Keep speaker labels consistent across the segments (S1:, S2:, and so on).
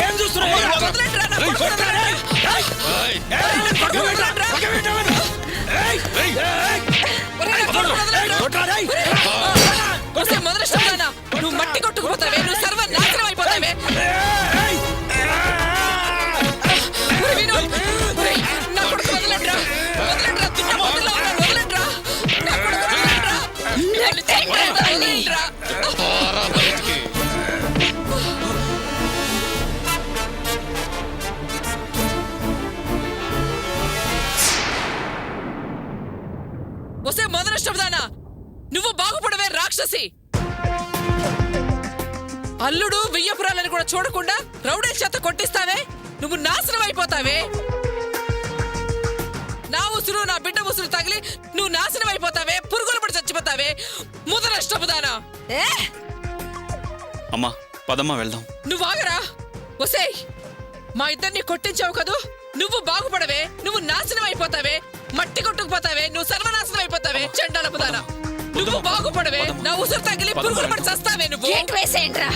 S1: ఏం చూస్తున్నావు?
S2: నువ్వు మట్టి కొట్టుకుపోతావే, నువ్వు సర్వనాశనం అయిపోతావే. నా కొడుకు వదలండ్రా, వదలండ్రా, దున్నపోతులా ఉన్నాడు, వదలండ్రా. నా కొడుకు వదలండ్రా, వదలండ్రా. వసే మొదలష్టదానా, నువ్వు బాగుపడవే రాక్షసి. అల్లుడు వియ్యపురాలని కూడా చూడకుండా రౌడీల చేత కొట్టిస్తావే, నువ్వు నాశనం అయిపోతావే. నా ఉసురు నా బిడ్డ ఉసురు తగిలి నువ్వు నాశనం అయిపోతావే, పురుగులు పడి చచ్చిపోతావే ముదనష్టపుదానా.
S3: అమ్మా పదమ్మా వెళ్దాం.
S2: నువ్వు ఆగరా. ఒసేయ్, మా ఇద్దరిని కొట్టించావు కదూ, నువ్వు బాగుపడవే, నువ్వు నాశనం అయిపోతావే, మట్టి కొట్టుకుపోతావే, నువ్వు సర్వనాశనం అయిపోతావే. చండాలపుదానా, నువ్వు బాగుపడవే, నా ఉసురు తగిలి పురుగులు పడి చస్తావే. నువ్వు
S4: వేసేయండిరా.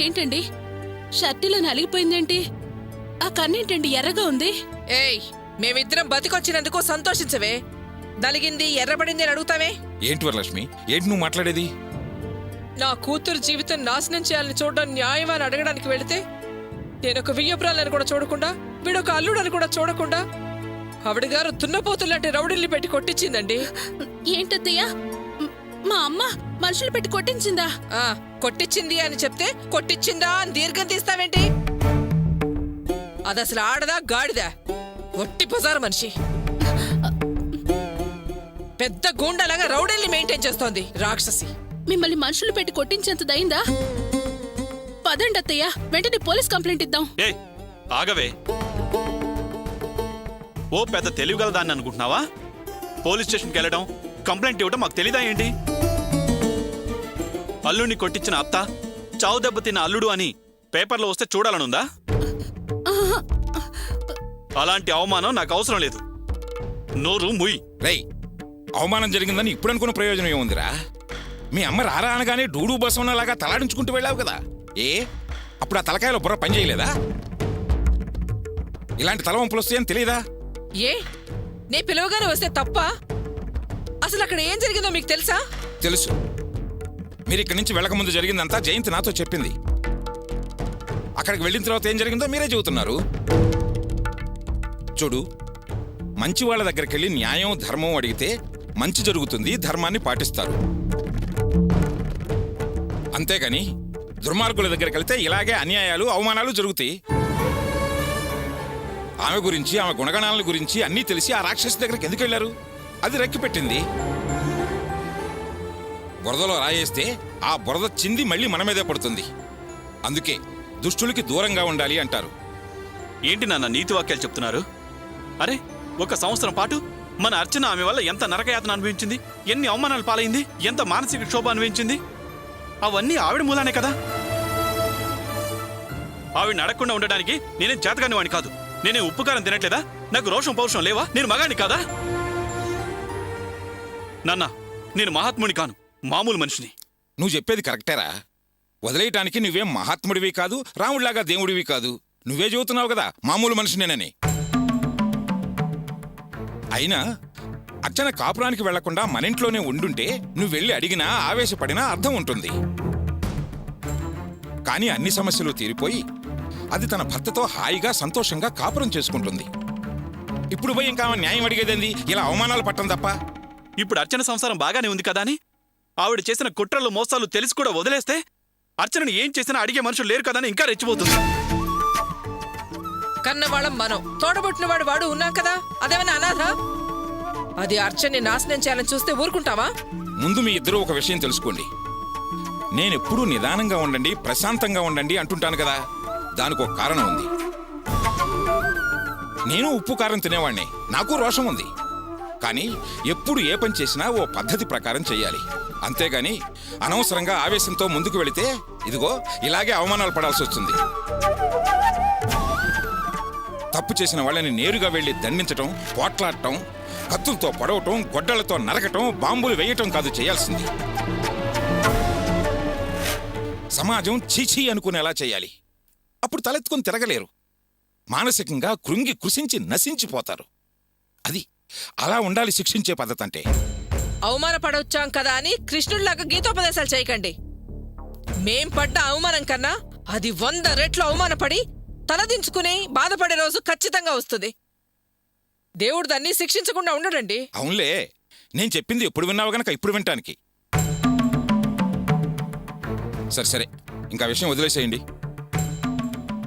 S5: ఏంటండి షర్టిలో నలిగిపోయిందేంటి? ఆ కన్నేంటండి ఎర్రగా ఉంది?
S2: ఏయ్, మేమిద్దరం బతికొచ్చినందుకు సంతోషించవే, నలిగింది ఎర్రబడింది అని అడుగుతావే.
S1: ఏంటి వరలక్ష్మి, ఏంటి నువ్వు మాట్లాడేది?
S2: నా కూతురు జీవితం నాశనం చేయాలని చూడడం న్యాయమా అని అడగడానికి వెళితే, నేనొక వియ్యపురాలని కూడా చూడకుండా, వీడొక అల్లుడని కూడా చూడకుండా ఆవిడ గారు దున్నపోతులాంటి రౌడీల్ని పెట్టి కొట్టించిందండి.
S5: ఏంటత్తయ్యా, మా అమ్మ మనుషులు పెట్టి కొట్టించిందా?
S2: కొట్టించింది అని చెప్తే కొట్టించిందా అని దీర్ఘం తీస్తావేంటి? అది అసలు ఆడదా గాడిదా? ఒట్టి పొజారు మనిషి, పెద్ద గూండాలాగా రౌడీల్ని మెయింటైన్ చేస్తోంది రాక్షసి.
S5: మిమ్మల్ని మనుషులు పెట్టి కొట్టించేంత దయిందా? పదండి అత్తయ్య, వెంటనే పోలీస్ కంప్లైంట్ ఇద్దాం.
S3: ఆగవే, ఓ పెద్ద తెలివిగల దాన్ని అనుకుంటున్నావా? పోలీస్ స్టేషన్కి వెళ్ళడం, కంప్లైంట్ ఇవ్వడం మాకు తెలీదా ఏంటి? అల్లుడిని కొట్టించిన అత్త, చావు దెబ్బతిన్న అల్లుడు అని పేపర్లో వస్తే చూడాలనుందా? అలాంటి అవమానం నాకు అవసరం లేదు. నోరు ముయ్.
S1: రై, అవమానం జరిగిందని ఇప్పుడు అనుకున్న ప్రయోజనం ఏముందిరా? మీ అమ్మ రారా అనగానే డూడు బసవనలాగా తలాడించుకుంటూ వెళ్ళావు కదా. అప్పుడు ఆ తలకాయలో బుర్ర పని చేయలేదా? ఇలాంటి తలవంపులు వస్తాయని తెలియదా?
S2: నే పిలవగానే వస్తే తప్ప? అసలు అక్కడ ఏం జరిగిందో మీకు తెలుసా?
S1: తెలుసు. మీరు ఇక్కడి నుంచి వెళ్ళకముందు జరిగిందంతా జయంతి నాతో చెప్పింది. అక్కడికి వెళ్ళిన తర్వాత ఏం జరిగిందో మీరే చెబుతున్నారు. చూడు, మంచి వాళ్ళ దగ్గరికి వెళ్ళి న్యాయం ధర్మం అడిగితే మంచి జరుగుతుంది, ధర్మాన్ని పాటిస్తారు. అంతేగాని దుర్మార్గుల దగ్గరికి వెళ్తే ఇలాగే అన్యాయాలు అవమానాలు జరుగుతాయి. ఆమె గురించి, ఆమె గుణగణాల గురించి అన్నీ తెలిసి ఆ రాక్షసి దగ్గరికి ఎందుకు వెళ్ళారు? అది రెక్కి పెట్టింది. బురదలో రాయేస్తే ఆ బురద చింది మళ్ళీ మన మీదే పడుతుంది. అందుకే దుష్టులకి దూరంగా ఉండాలి అంటారు.
S3: ఏంటి నాన్న నీతి వాక్యాలు చెప్తున్నారు? అరే, ఒక సంవత్సరం పాటు మన అర్చన ఆమె వల్ల ఎంత నరకయాతన అనుభవించింది, ఎన్ని అవమానాలు పాలైంది, ఎంత మానసిక క్షోభ అనుభవించింది. అవన్నీ ఆవిడ మూలానే కదా. ఆవిడని అడగకుండా ఉండడానికి నేనేం చేతగాని వాడిని కాదు. నేనే ఉప్పుకారం తినట్లేదా? నాకు రోషం పౌరుషం లేవా? నేను మగాడిని కాదా? నాన్న, నేను మహాత్ముని కాను, మామూలు మనిషిని.
S1: నువ్వు చెప్పేది కరెక్టేరా. వదిలేయటానికి నువ్వేం మహాత్ముడివి కాదు, రాముడిలాగా దేవుడివి కాదు. నువ్వే చెబుతున్నావు కదా మామూలు మనిషినేనని. అయినా అర్చన కాపురానికి వెళ్లకుండా మన ఇంట్లోనే ఉండుంటే నువ్వు వెళ్ళి అడిగినా ఆవేశపడినా అర్థం ఉంటుంది. కానీ అన్ని సమస్యలు తీరిపోయి అది తన భర్తతో హాయిగా సంతోషంగా కాపురం చేసుకుంటుంది. ఇప్పుడు పోయి ఇంకా న్యాయం అడిగేదేంది? ఇలా అవమానాలు పట్టం తప్ప.
S3: ఇప్పుడు అర్చన సంసారం బాగానే ఉంది కదా అని ఆవిడ చేసిన కుట్రలు మోసాలు తెలిసి కూడా వదిలేస్తే అర్చనని ఏం చేసినా అడిగే మనుషులు లేరు కదని ఇంకా రెచ్చిపోతుంది.
S2: కన్నవాళ్ళం మనం, తోడబుట్టిన వాడు ఉన్నాం కదా, అదేమైనా అనాథ? అది అర్చన్ని నాశనం చేయాలని చూస్తే ఊరుకుంటావా?
S1: ముందు మీ ఇద్దరూ ఒక విషయం తెలుసుకోండి. నేనెప్పుడూ నిదానంగా ఉండండి, ప్రశాంతంగా ఉండండి అంటుంటాను కదా, దానికి ఒక కారణం ఉంది. నేను ఉప్పు కారం తినేవాణ్ణే, నాకు రోషం ఉంది. కానీ ఎప్పుడు ఏ పని చేసినా ఓ పద్ధతి ప్రకారం చెయ్యాలి. అంతేగాని అనవసరంగా ఆవేశంతో ముందుకు వెళితే ఇదిగో ఇలాగే అవమానాలు పడాల్సి వస్తుంది. తప్పు చేసిన వాళ్ళని నేరుగా వెళ్లి దండించటం, పోట్లాడటం, కత్తులతో పొడవటం, గొడ్డలతో నరకటం, బాంబులు వేయటం కాదు చేయాల్సింది. సమాజం చీచీ అనుకునేలా చేయాలి. అప్పుడు తలెత్తుకుని తిరగలేరు. మానసికంగా కృంగి కృషించి నశించిపోతారు. అది అలా ఉండాలి శిక్షించే పద్ధతి అంటే.
S2: అవమానపడొచ్చాం కదా అని కృష్ణుడిలాగా గీతోపదేశాలు చేయకండి. మేం పడ్డ అవమానం కన్నా అది 100 రెట్లు అవమానపడి తలదించుకుని బాధపడే రోజు ఖచ్చితంగా వస్తుంది. దేవుడు దాన్ని శిక్షించకుండా ఉండడండి.
S1: అవునులే, నేను చెప్పింది ఎప్పుడు విన్నావు గనక ఇప్పుడు వింటానికి. సరే సరే, ఇంకా విషయం వదిలేసేయండి.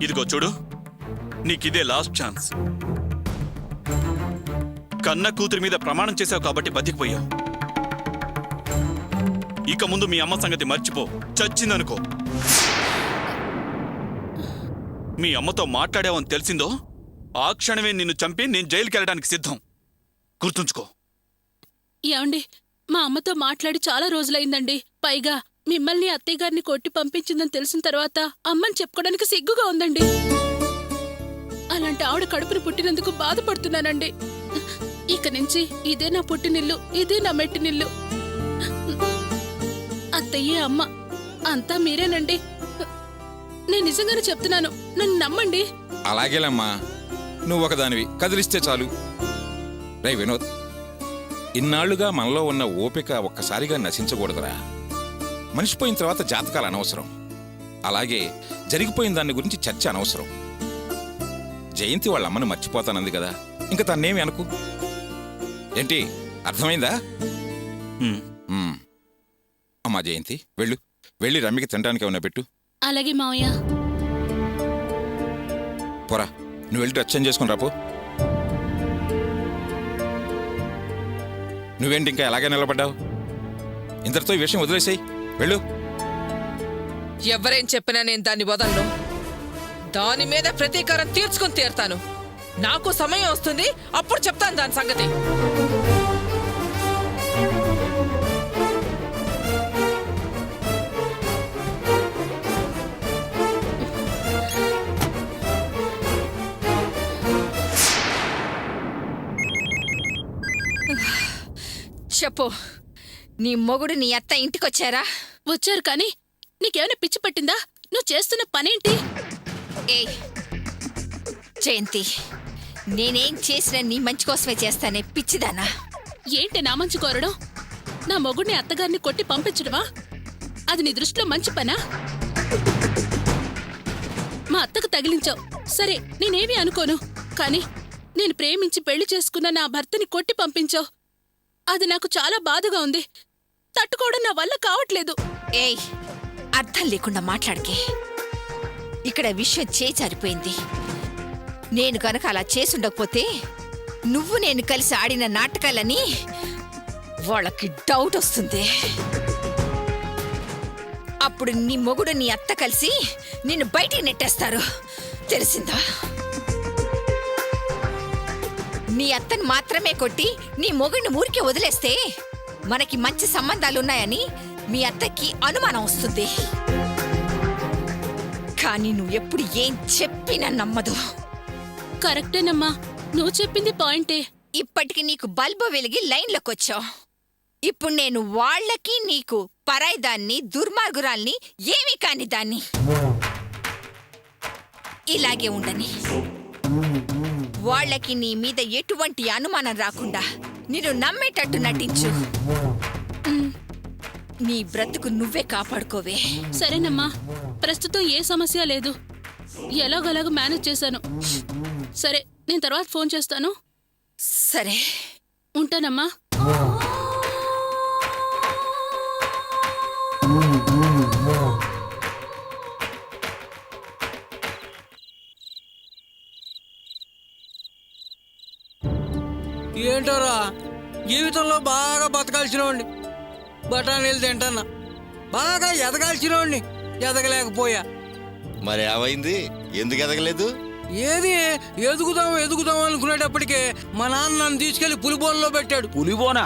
S3: ఇదిగో చూడు, నీకిదే లాస్ట్ ఛాన్స్. కన్న కూతురి మీద ప్రమాణం చేశావు కాబట్టి బతికిపోయావు. ఇక ముందు మీ అమ్మ సంగతి మర్చిపో. చచ్చిందనుకో. మీ అమ్మతో మాట్లాడావని తెలిసిందో ఆ క్షణమే నిన్ను చంపి నేను జైలుకి వెళ్ళడానికి సిద్ధం. గుర్తుంచుకో.
S5: ఏమండి, మా అమ్మతో మాట్లాడి చాలా రోజులైందండి. పైగా మిమ్మల్ని అత్తయ్య గారిని కొట్టి పంపించిందని తెలిసిన తర్వాత అమ్మని చెప్పుకోవడానికి సిగ్గుగా ఉందండి. అలాంటి ఆవిడ కడుపుని పుట్టినందుకు బాధపడుతున్నానండి. ఇక నుంచి ఇదే నా పుట్టినిల్లు, ఇదే నా మెట్టినిల్లు. అత్తయ్యే అమ్మ, అంతా మీరేనండి. నేను నిజంగానే చెప్తున్నాను, నన్ను నమ్మండి.
S1: అలాగేలమ్మా, నువ్వు ఒకదానివి, కదిలిస్తే చాలు. రే వినోద్, ఇన్నాళ్లుగా మనలో ఉన్న ఓపిక ఒక్కసారిగా నశించకూడదురా. మనిషిపోయిన తర్వాత జాతకాలు అనవసరం. అలాగే జరిగిపోయిన దాని గురించి చర్చ అనవసరం. జయంతి వాళ్ళ అమ్మను మర్చిపోతానంది కదా, ఇంకా తన్నేమి అనుకు. ఏంటి, అర్థమైందా? అమ్మా జయంతి, వెళ్ళి రమ్మికి తినడానికి ఏమన్నా పెట్టు.
S5: అలాగే మావయ్య.
S1: పోరా, నువ్వు వెళ్ళి రచ్చం చేసుకుని రాపో. నువ్వేంటి ఇంకా ఎలాగే నిలబడ్డావు? ఇంతటితో ఈ విషయం వదిలేసాయి, వెళ్ళు.
S2: ఎవరేం చెప్పినా నేను దాన్ని వదలను. దాని మీద ప్రతీకారం తీర్చుకుని తీరుతాను. నాకు సమయం వస్తుంది, అప్పుడు చెప్తాను దాని సంగతి.
S4: చెప్పు, నీ మొగుడు నీ అత్త ఇంటికొచ్చారా?
S5: వచ్చారు, కానీ నీకేమైనా పిచ్చి పట్టిందా? నువ్వు చేస్తున్న పనేంటి?
S4: ఏయ్ జయంతి, నేనేం చేసినా నీ మంచి కోసమే చేస్తానే, పిచ్చిదానా.
S5: ఏంటి నా మంచి కోరడం? నా మొగుడిని అత్తగారిని కొట్టి పంపించడమా? అది నీ దృష్టిలో మంచి పనా? మా అత్తకు తగిలించావు, సరే, నేనేమీ అనుకోను. కానీ నేను ప్రేమించి పెళ్లి చేసుకున్న నా భర్తని కొట్టి పంపించావు. అది నాకు చాలా బాధగా ఉంది. తట్టుకోవడం నా వల్ల కావట్లేదు.
S4: ఏయ్, అర్థం లేకుండా మాట్లాడకే. ఇక్కడ విషయం చేజారిపోయింది. నేను కనుక అలా చేసుండకపోతే నువ్వు నేను కలిసి ఆడిన నాటకాలని వాళ్ళకి డౌట్ వస్తుంది. అప్పుడు నీ మొగుడు నీ అత్త కలిసి నిన్ను బయటికి నెట్టేస్తారు, తెలిసిందా? నీ అత్తను మాత్రమే కొట్టి నీ మొగుడిని ఊరికి వదిలేస్తే మనకి మంచి సంబంధాలున్నాయని మీ అత్తకి అనుమానం వస్తుంది. కానీ నువ్వు ఎప్పుడు ఏం చెప్పినా నమ్మదు.
S5: కరెక్టేనమ్మా, నువ్వు చెప్పింది పాయింటే.
S4: ఇప్పటికి నీకు బల్బు వెలిగి లైన్లోకి వచ్చావు. ఇప్పుడు నేను వాళ్ళకి నీకు పరాయి దాన్ని, దుర్మార్గురాల్ని, ఏమీ కాని దాన్ని. ఇలాగే ఉండని. వాళ్ళకి నీ మీద ఎటువంటి అనుమానం రాకుండా నేను నమ్మేటట్టు నటించు. నీ బ్రతుకు నువ్వే కాపాడుకోవే.
S5: సరేనమ్మా, ప్రస్తుతం ఏ సమస్య లేదు, ఎలాగోలాగ మేనేజ్ చేశాను. సరే, నేను తర్వాత ఫోన్ చేస్తాను.
S4: సరే,
S5: ఉంటానమ్మా.
S6: ఏంటోరా, జీవితంలో బాగా బతకాల్సినోండి బఠానీలు తింటానా, బాగా ఎదగాల్సినోండి ఎదగలేకపోయా.
S7: మరి ఏమైంది? ఎందుకు ఎదగలేదు?
S6: ఏది ఎదుగుదాం అనుకునేటప్పటికే మా నాన్న నన్ను తీసుకెళ్లి పులిబోన్లో పెట్టాడు.
S3: పులిబోనా?